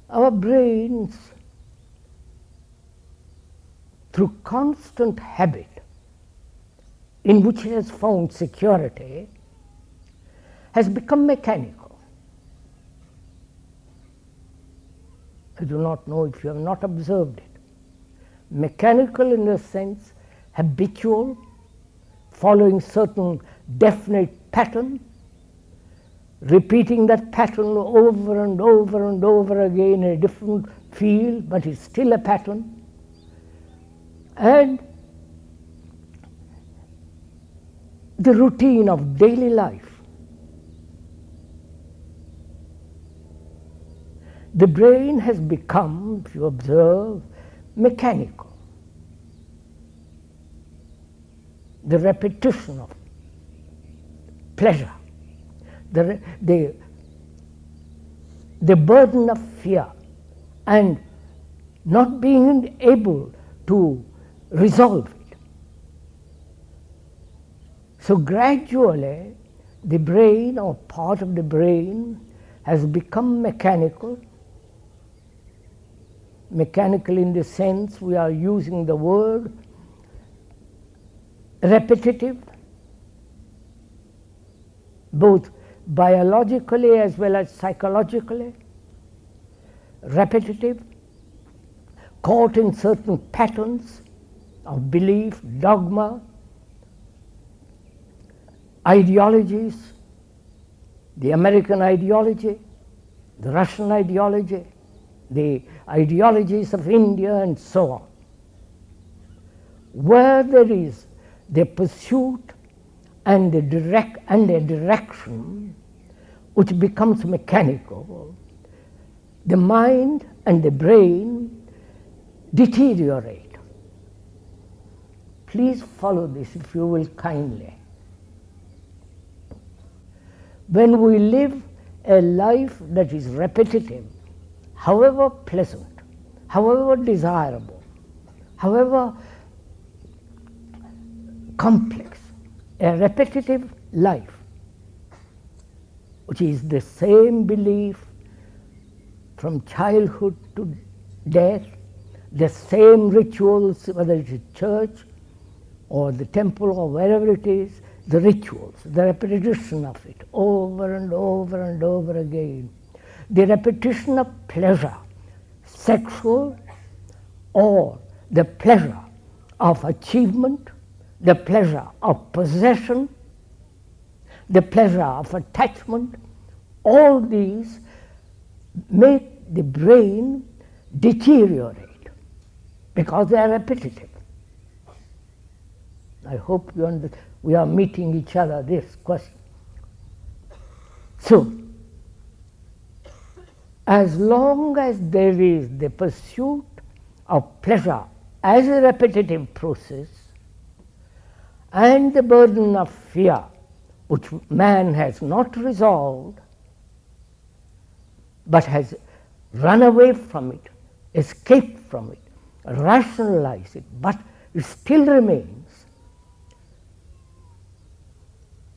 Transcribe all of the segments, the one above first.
Our brains, through constant habit, in which it has found security, has become mechanical. I do not know if you have not observed it. Mechanical in the sense habitual, following certain definite pattern, repeating that pattern over and over and over again in a different field, but it's still a pattern. And the routine of daily life. The brain has become, if you observe, mechanical. The repetition of pleasure, the burden of fear, and not being able to resolve it. So gradually, the brain, or part of the brain, has become mechanical. Mechanical in the sense we are using the word repetitive, both biologically as well as psychologically, repetitive, caught in certain patterns of belief, dogma, ideologies, the American ideology, the Russian ideology, the ideologies of India, and so on. Where there is the pursuit and a direction which becomes mechanical, the mind and the brain deteriorate. Please follow this, if you will, kindly. When we live a life that is repetitive, however pleasant, however desirable, however complex, a repetitive life, which is the same belief from childhood to death, the same rituals, whether it is church or the temple or wherever it is, the rituals, the repetition of it over and over and over again. The repetition of pleasure, sexual, or the pleasure of achievement, the pleasure of possession, the pleasure of attachment, all these make the brain deteriorate because they are repetitive. I hope you understand. We are meeting each other this question. So, as long as there is the pursuit of pleasure as a repetitive process, and the burden of fear, which man has not resolved, but has run away from it, escaped from it, rationalized it, but it still remains,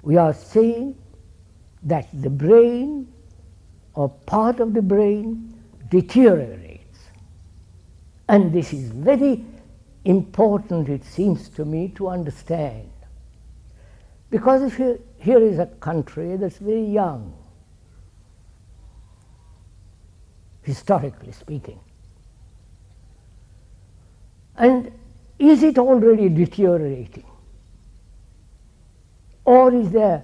we are saying that the brain, or part of the brain, deteriorates. And this is very important, it seems to me, to understand. Because here is a country that's very young, historically speaking. And is it already deteriorating? Or is there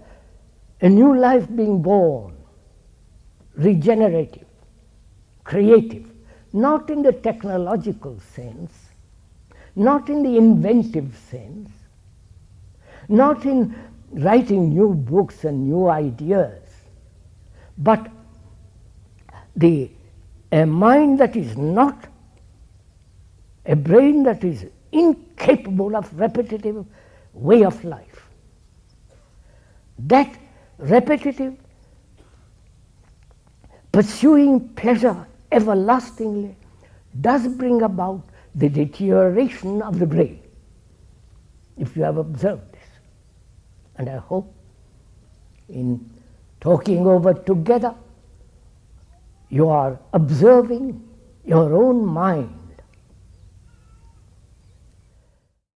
a new life being born, regenerative, creative, not in the technological sense, not in the inventive sense, not in writing new books and new ideas, but a mind that is not, a brain that is incapable of repetitive way of life. That repetitive, pursuing pleasure everlastingly does bring about the deterioration of the brain, if you have observed this. And I hope in talking over together, You are observing your own mind